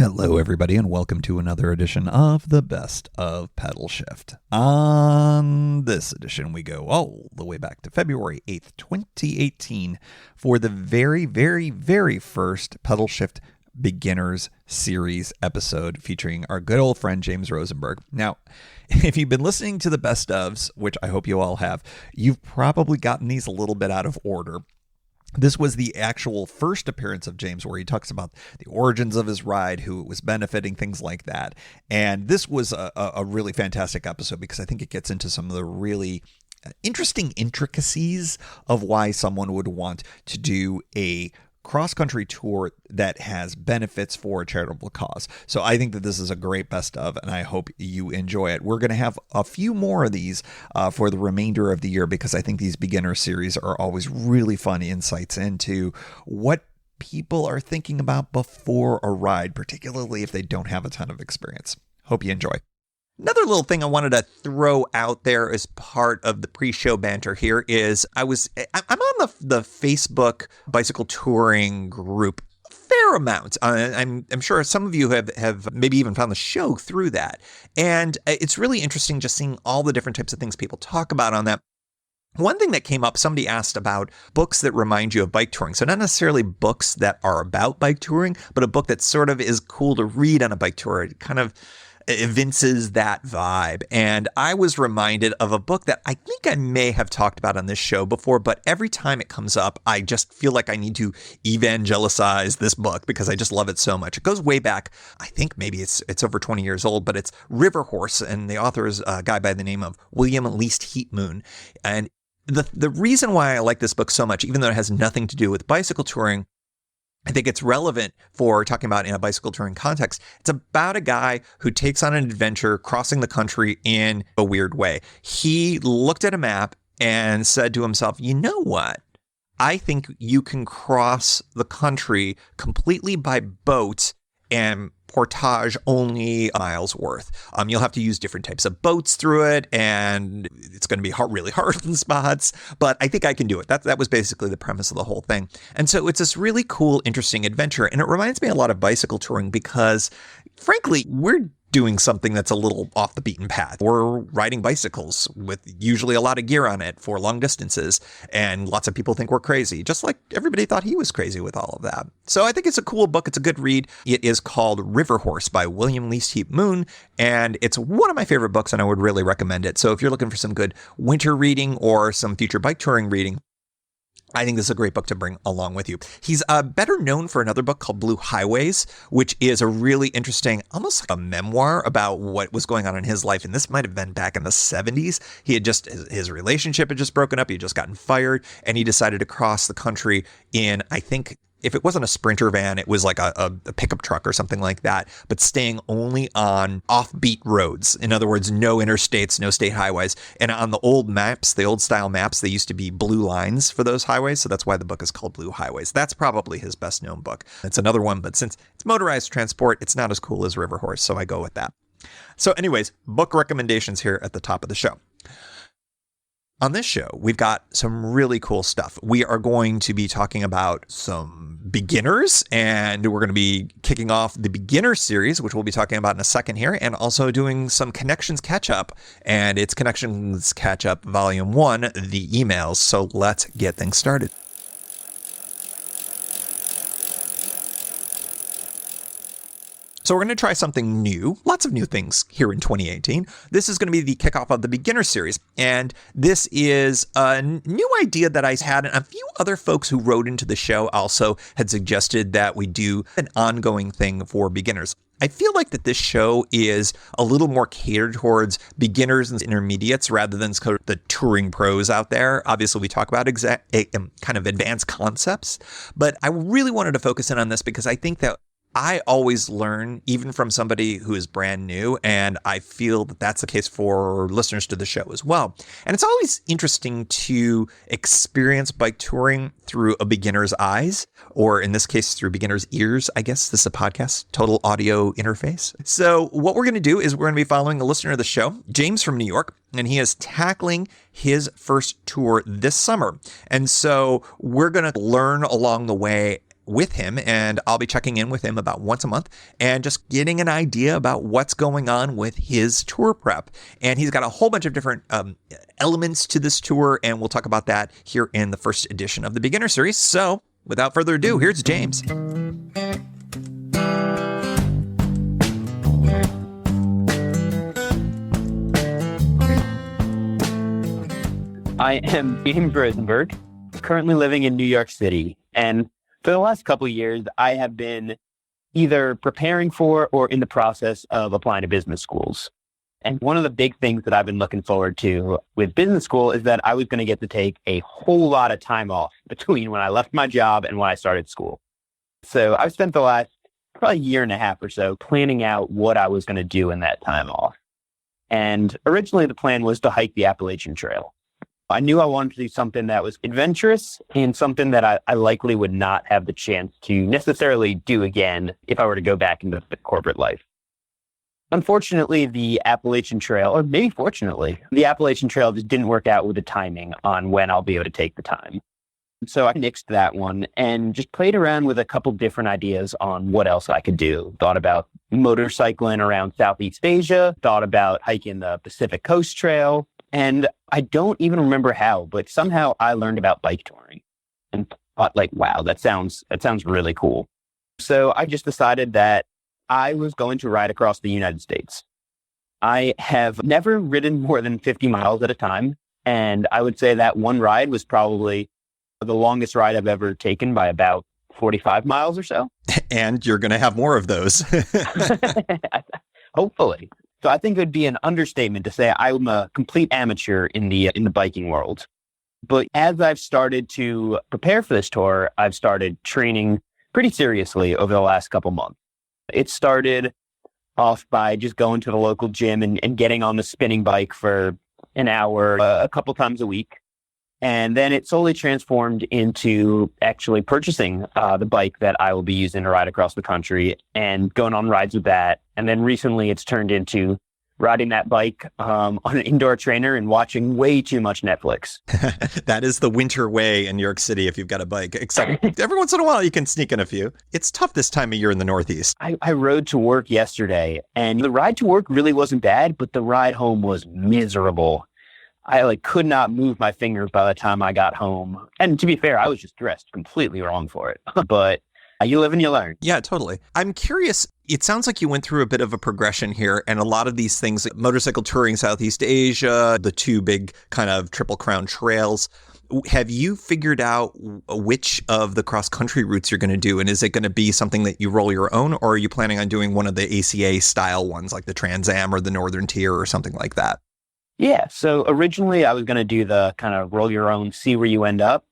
Hello, everybody, and welcome to another edition of the Best of Pedalshift. On this edition, we go all the way back to February 8th, 2018, for the very first Pedalshift Beginners Series episode featuring our good old friend James Rosenberg. Now, if you've been listening to the Best ofs, which I hope you all have, you've probably gotten these a little bit out of order. This was the actual first appearance of James where he talks about the origins of his ride, who it was benefiting, things like that. And this was a really fantastic episode because I think it gets into some of the really interesting intricacies of why someone would want to do a cross-country tour that has benefits for a charitable cause. So I think that this is a great best of, and I hope you enjoy it. We're going to have a few more of these for the remainder of the year because I think these beginner series are always really fun insights into what people are thinking about before a ride, particularly if they don't have a ton of experience. Hope you enjoy. Another little thing I wanted to throw out there as part of the pre-show banter here is I'm on the Facebook bicycle touring group a fair amount. I'm sure some of you have maybe even found the show through that. And it's really interesting just seeing all the different types of things people talk about on that. One thing that came up, somebody asked about books that remind you of bike touring. So not necessarily books that are about bike touring, but a book that sort of is cool to read on a bike tour. It kind of evinces that vibe. And I was reminded of a book that I think I may have talked about on this show before, but every time it comes up, I just feel like I need to evangelize this book because I just love it so much. It goes way back. I think maybe it's over 20 years old, but it's River Horse, and the author is a guy by the name of William Least Heat Moon. And the reason why I like this book so much, even though it has nothing to do with bicycle touring, I think it's relevant for talking about in a bicycle touring context. It's about a guy who takes on an adventure crossing the country in a weird way. He looked at a map and said to himself, you know what? I think you can cross the country completely by boat and portage only miles worth. You'll have to use different types of boats through it, and it's going to be really hard in spots, but I think I can do it. That was basically the premise of the whole thing. And so it's this really cool, interesting adventure, and it reminds me a lot of bicycle touring because, frankly, we're doing something that's a little off the beaten path. We're riding bicycles with usually a lot of gear on it for long distances, and lots of people think we're crazy, just like everybody thought he was crazy with all of that. So I think it's a cool book. It's a good read. It is called River Horse by William Least Heat Moon, and it's one of my favorite books, and I would really recommend it. So if you're looking for some good winter reading or some future bike touring reading, I think this is a great book to bring along with you. He's better known for another book called Blue Highways, which is a really interesting, almost like a memoir about what was going on in his life. And this might have been back in the 70s. His relationship had just broken up. He had just gotten fired, and he decided to cross the country in, I think, if it wasn't a Sprinter van, it was like a pickup truck or something like that, but staying only on offbeat roads. In other words, no interstates, no state highways. And on the old maps, the old style maps, they used to be blue lines for those highways. So that's why the book is called Blue Highways. That's probably his best known book. It's another one, but since it's motorized transport, it's not as cool as River Horse. So I go with that. So anyways, book recommendations here at the top of the show. On this show, we've got some really cool stuff. We are going to be talking about some beginners, and we're going to be kicking off the beginner series, which we'll be talking about in a second here, and also doing some Connections Catch-Up, and it's Connections Catch-Up Volume 1, the emails. So let's get things started. So we're going to try something new, lots of new things here in 2018. This is going to be the kickoff of the beginner series. And this is a new idea that I had, and a few other folks who wrote into the show also had suggested that we do an ongoing thing for beginners. I feel like that this show is a little more catered towards beginners and intermediates rather than the touring pros out there. Obviously, we talk about kind of advanced concepts, but I really wanted to focus in on this because I think that I always learn, even from somebody who is brand new, and I feel that that's the case for listeners to the show as well. And it's always interesting to experience bike touring through a beginner's eyes, or in this case, through beginner's ears, I guess. This is a podcast, total audio interface. So what we're going to do is we're going to be following a listener of the show, James from New York, and he is tackling his first tour this summer. And so we're going to learn along the way with him, and I'll be checking in with him about once a month and just getting an idea about what's going on with his tour prep. And he's got a whole bunch of different elements to this tour, and we'll talk about that here in the first edition of the Beginner Series. So without further ado, here's James. I am James Rosenberg, currently living in New York City. And for the last couple of years, I have been either preparing for or in the process of applying to business schools. And one of the big things that I've been looking forward to with business school is that I was going to get to take a whole lot of time off between when I left my job and when I started school. So I've spent the last probably year and a half or so planning out what I was going to do in that time off. And originally the plan was to hike the Appalachian Trail. I knew I wanted to do something that was adventurous and something that I likely would not have the chance to necessarily do again if I were to go back into the corporate life. Unfortunately, the Appalachian Trail, or maybe fortunately, the Appalachian Trail just didn't work out with the timing on when I'll be able to take the time. So I nixed that one and just played around with a couple different ideas on what else I could do. Thought about motorcycling around Southeast Asia, thought about hiking the Pacific Coast Trail. And I don't even remember how, but somehow I learned about bike touring and thought like, wow, that sounds really cool. So I just decided that I was going to ride across the United States. I have never ridden more than 50 miles at a time. And I would say that one ride was probably the longest ride I've ever taken by about 45 miles or so. And you're going to have more of those. Hopefully. So I think it would be an understatement to say I'm a complete amateur in the biking world. But as I've started to prepare for this tour, I've started training pretty seriously over the last couple months. It started off by just going to the local gym and getting on the spinning bike for an hour, a couple times a week. And then it slowly transformed into actually purchasing the bike that I will be using to ride across the country and going on rides with that. And then recently it's turned into riding that bike on an indoor trainer and watching way too much Netflix. That is the winter way in New York City if you've got a bike, except every once in a while you can sneak in a few. It's tough this time of year in the Northeast. I rode to work yesterday and the ride to work really wasn't bad, but the ride home was miserable. I could not move my fingers by the time I got home. And to be fair, I was just dressed completely wrong for it. But you live and you learn. Yeah, totally. I'm curious. It sounds like you went through a bit of a progression here. And a lot of these things, like motorcycle touring Southeast Asia, the two big kind of Triple Crown trails. Have you figured out which of the cross-country routes you're going to do? And is it going to be something that you roll your own? Or are you planning on doing one of the ACA style ones like the Trans Am or the Northern Tier or something like that? Yeah. So originally I was going to do the kind of roll your own, see where you end up.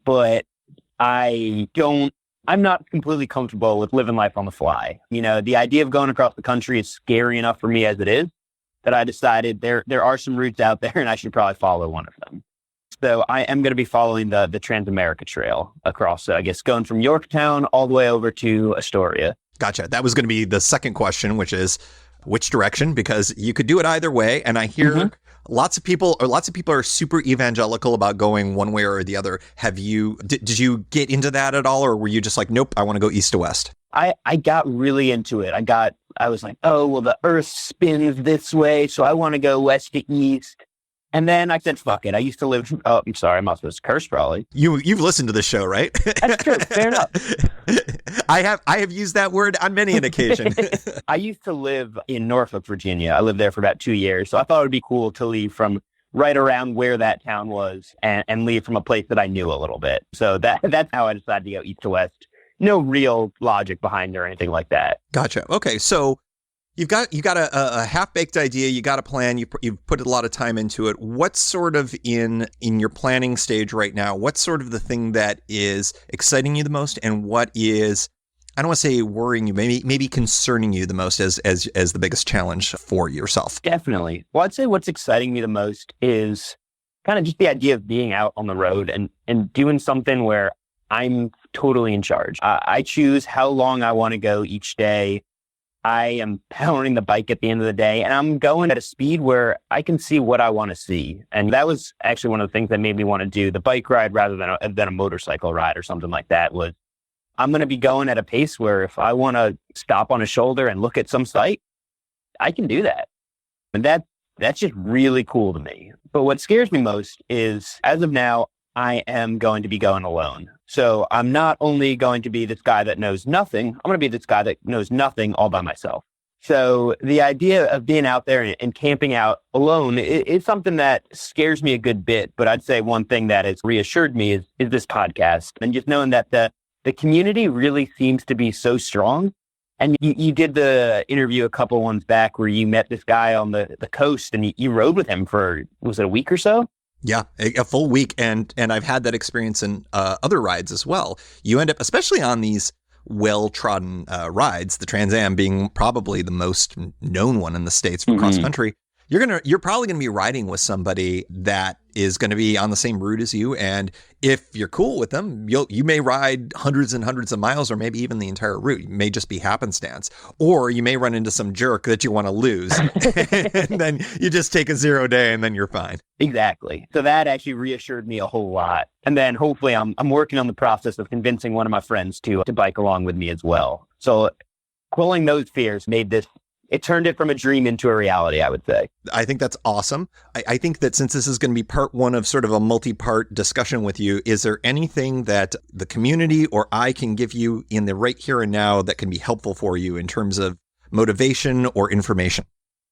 But I'm not completely comfortable with living life on the fly. You know, the idea of going across the country is scary enough for me as it is that I decided there are some routes out there and I should probably follow one of them. So I am going to be following the Transamerica Trail across, I guess, going from Yorktown all the way over to Astoria. Gotcha. That was going to be the second question, which is which direction, because you could do it either way. And I hear lots of people are super evangelical about going one way or the other. Did you get into that at all? Or were you just like, nope, I want to go east to west? I got really into it. I was like, oh, well, the earth spins this way, so I want to go west to east. And then I said, fuck it. I used to live, oh, I'm sorry, I'm not supposed to curse probably. You've listened to this show, right? That's true. Fair enough. I have used that word on many an occasion. I used to live in Norfolk, Virginia. I lived there for about 2 years. So I thought it would be cool to leave from right around where that town was and leave from a place that I knew a little bit. So that's how I decided to go east to west. No real logic behind it or anything like that. Gotcha. Okay. So You've got a half-baked idea. You got a plan. You've put a lot of time into it. What's sort of in your planning stage right now? What's sort of the thing that is exciting you the most, and what is, I don't want to say worrying you, maybe concerning you the most as the biggest challenge for yourself? Definitely. Well, I'd say what's exciting me the most is kind of just the idea of being out on the road and doing something where I'm totally in charge. I choose how long I want to go each day. I am powering the bike at the end of the day, and I'm going at a speed where I can see what I want to see. And that was actually one of the things that made me want to do the bike ride rather than a motorcycle ride or something like that. Was I'm going to be going at a pace where if I want to stop on a shoulder and look at some site, I can do that. And that's just really cool to me. But what scares me most is, as of now, I am going to be going alone. So I'm not only going to be this guy that knows nothing, I'm going to be this guy that knows nothing all by myself. So the idea of being out there and camping out alone is something that scares me a good bit. But I'd say one thing that has reassured me is this podcast, and just knowing that the community really seems to be so strong. And you did the interview a couple ones back where you met this guy on the coast, and you rode with him for, was it a week or so? Yeah, a full week. And I've had that experience in other rides as well. You end up, especially on these well-trodden rides, the Trans Am being probably the most known one in the States for cross country, you're probably going to be riding with somebody that is going to be on the same route as you. And if you're cool with them, you may ride hundreds and hundreds of miles, or maybe even the entire route. It may just be happenstance, or you may run into some jerk that you want to lose. And then you just take a 0 day and then you're fine. Exactly. So that actually reassured me a whole lot. And then hopefully I'm working on the process of convincing one of my friends to bike along with me as well. So quelling those fears it turned it from a dream into a reality, I would say. I think that's awesome. I think that since this is going to be part one of sort of a multi-part discussion with you, is there anything that the community or I can give you in the right here and now that can be helpful for you in terms of motivation or information?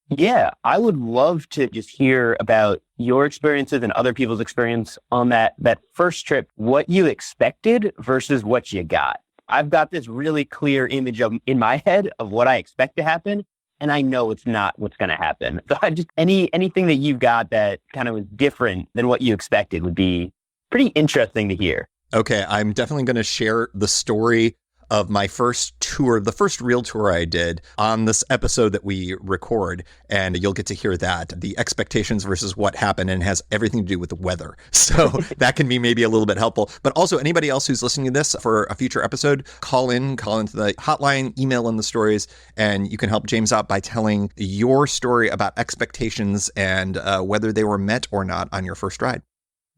Yeah, I would love to just hear about your experiences and other people's experience on that first trip, what you expected versus what you got. I've got this really clear image in my head of what I expect to happen. And I know it's not what's going to happen. So anything that you've got that kind of was different than what you expected would be pretty interesting to hear. Okay, I'm definitely going to share the story of my first tour, the first real tour I did on this episode that we record, and you'll get to hear that, the expectations versus what happened, and it has everything to do with the weather. So that can be maybe a little bit helpful. But also anybody else who's listening to this for a future episode, call into the hotline, email in the stories, and you can help James out by telling your story about expectations and whether they were met or not on your first ride.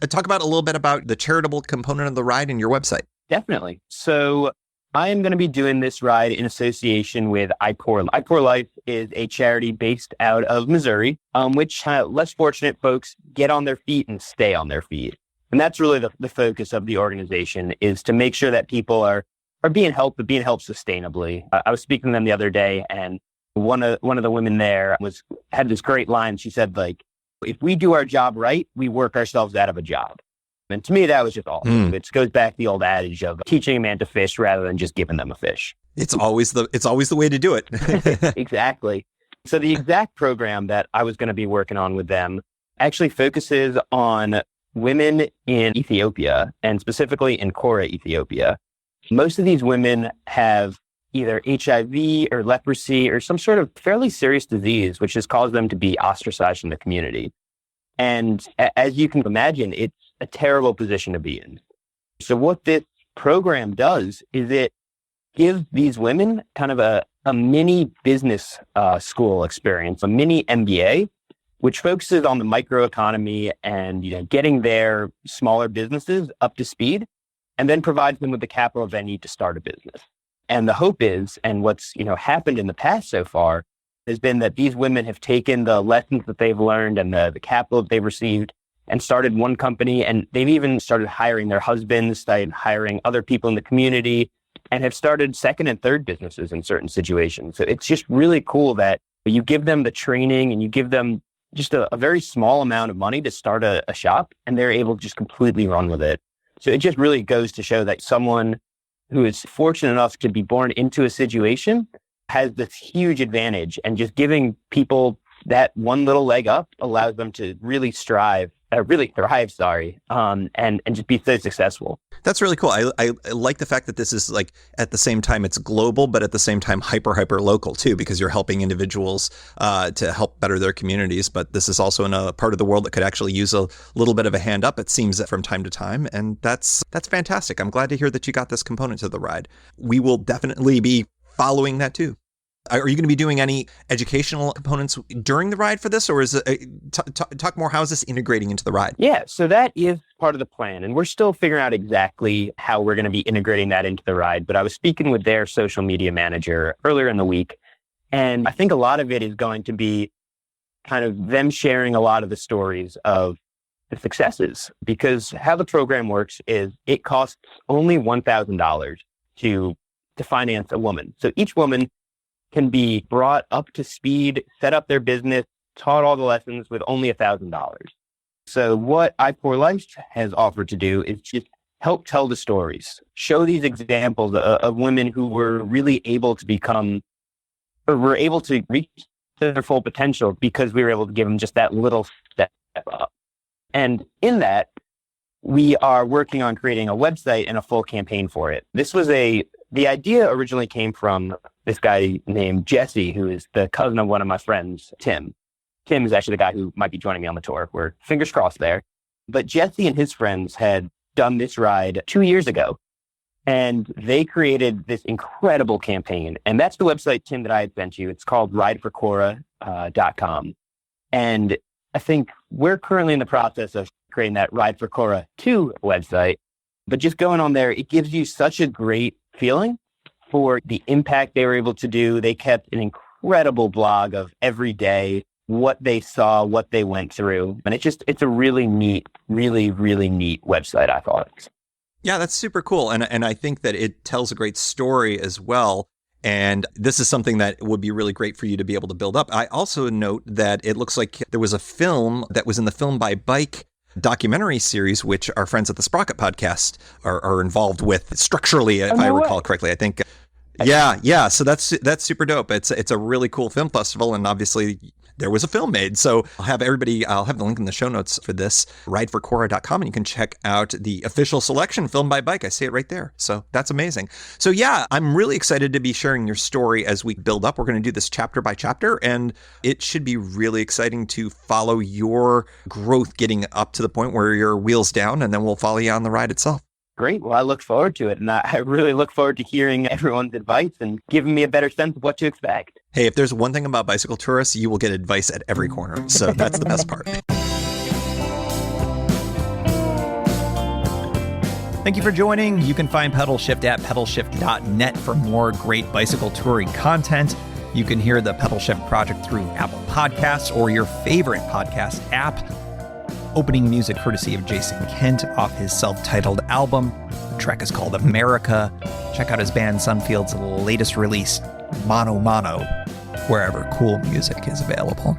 Talk about a little bit about the charitable component of the ride and your website. Definitely. So I am going to be doing this ride in association with iPoor. iPoor Life is a charity based out of Missouri, which less fortunate folks get on their feet and stay on their feet. And that's really the focus of the organization, is to make sure that people are being helped, but being helped sustainably. I was speaking to them the other day, and one of the women there had this great line. She said, like, if we do our job right, we work ourselves out of a job. And to me, that was just awesome. It goes back to the old adage of teaching a man to fish rather than just giving them a fish. It's always the way to do it. Exactly. So the exact program that I was going to be working on with them actually focuses on women in Ethiopia, and specifically in Kora, Ethiopia. Most of these women have either HIV or leprosy or some sort of fairly serious disease, which has caused them to be ostracized from the community. And as you can imagine, it's a terrible position to be in. So what this program does is it gives these women kind of a mini business school experience, a mini MBA, which focuses on the microeconomy and getting their smaller businesses up to speed, and then provides them with the capital they need to start a business. And the hope is, and what's happened in the past so far, has been that these women have taken the lessons that they've learned and the capital that they've received and started one company, and they've even started hiring their husbands, started hiring other people in the community, and have started second and third businesses in certain situations. So it's just really cool that you give them the training and you give them just a very small amount of money to start a shop, and they're able to just completely run with it. So it just really goes to show that someone who is fortunate enough to be born into a situation has this huge advantage, and just giving people that one little leg up allows them to really thrive, and just be so successful. That's really cool. I like the fact that this is, like, at the same time it's global, but at the same time hyper local too, because you're helping individuals to help better their communities. But this is also in a part of the world that could actually use a little bit of a hand up, it seems, from time to time. And that's fantastic. I'm glad to hear that you got this component to the ride. We will definitely be following that too. Are you going to be doing any educational components during the ride for this, or is it talk more? How is this integrating into the ride? Yeah, so that is part of the plan, and we're still figuring out exactly how we're going to be integrating that into the ride. But I was speaking with their social media manager earlier in the week, and I think a lot of it is going to be kind of them sharing a lot of the stories of the successes, because how the program works is it costs only $1,000 to finance a woman. So each woman can be brought up to speed, set up their business, taught all the lessons with only $1,000. So what I4 Life has offered to do is just help tell the stories, show these examples of women who were really able to become, or were able to reach their full potential because we were able to give them just that little step up. And in that, we are working on creating a website and a full campaign for it. The idea originally came from this guy named Jesse, who is the cousin of one of my friends, Tim. Tim is actually the guy who might be joining me on the tour. We're fingers crossed there. But Jesse and his friends had done this ride 2 years ago, and they created this incredible campaign. And that's the website, Tim, that I had sent you. It's called rideforcora.com. And I think we're currently in the process of creating that Ride for Cora 2 website. But just going on there, it gives you such a great feeling for the impact they were able to do. They kept an incredible blog of every day, what they saw, what they went through. And it's a really neat, really, really neat website, I thought. Yeah, that's super cool. And I think that it tells a great story as well. And this is something that would be really great for you to be able to build up. I also note that it looks like there was a film that was in the Film by Bike documentary series, which our friends at the Sprocket podcast are involved with structurally, if I recall correctly. I think, yeah. So that's super dope. It's a really cool film festival, and obviously there was a film made. So I'll have the link in the show notes for this, rideforcora.com, and you can check out the official selection, Film by Bike. I see it right there. So that's amazing. So yeah, I'm really excited to be sharing your story as we build up. We're going to do this chapter by chapter, and it should be really exciting to follow your growth getting up to the point where you're wheels down, and then we'll follow you on the ride itself. Great. Well, I look forward to it. And I really look forward to hearing everyone's advice and giving me a better sense of what to expect. Hey, if there's one thing about bicycle tourists, you will get advice at every corner. So that's the best part. Thank you for joining. You can find Pedalshift at pedalshift.net for more great bicycle touring content. You can hear the Pedalshift project through Apple Podcasts or your favorite podcast app. Opening music courtesy of Jason Kent off his self-titled album. The track is called America. Check out his band Sunfield's latest release, Mono Mono, wherever cool music is available.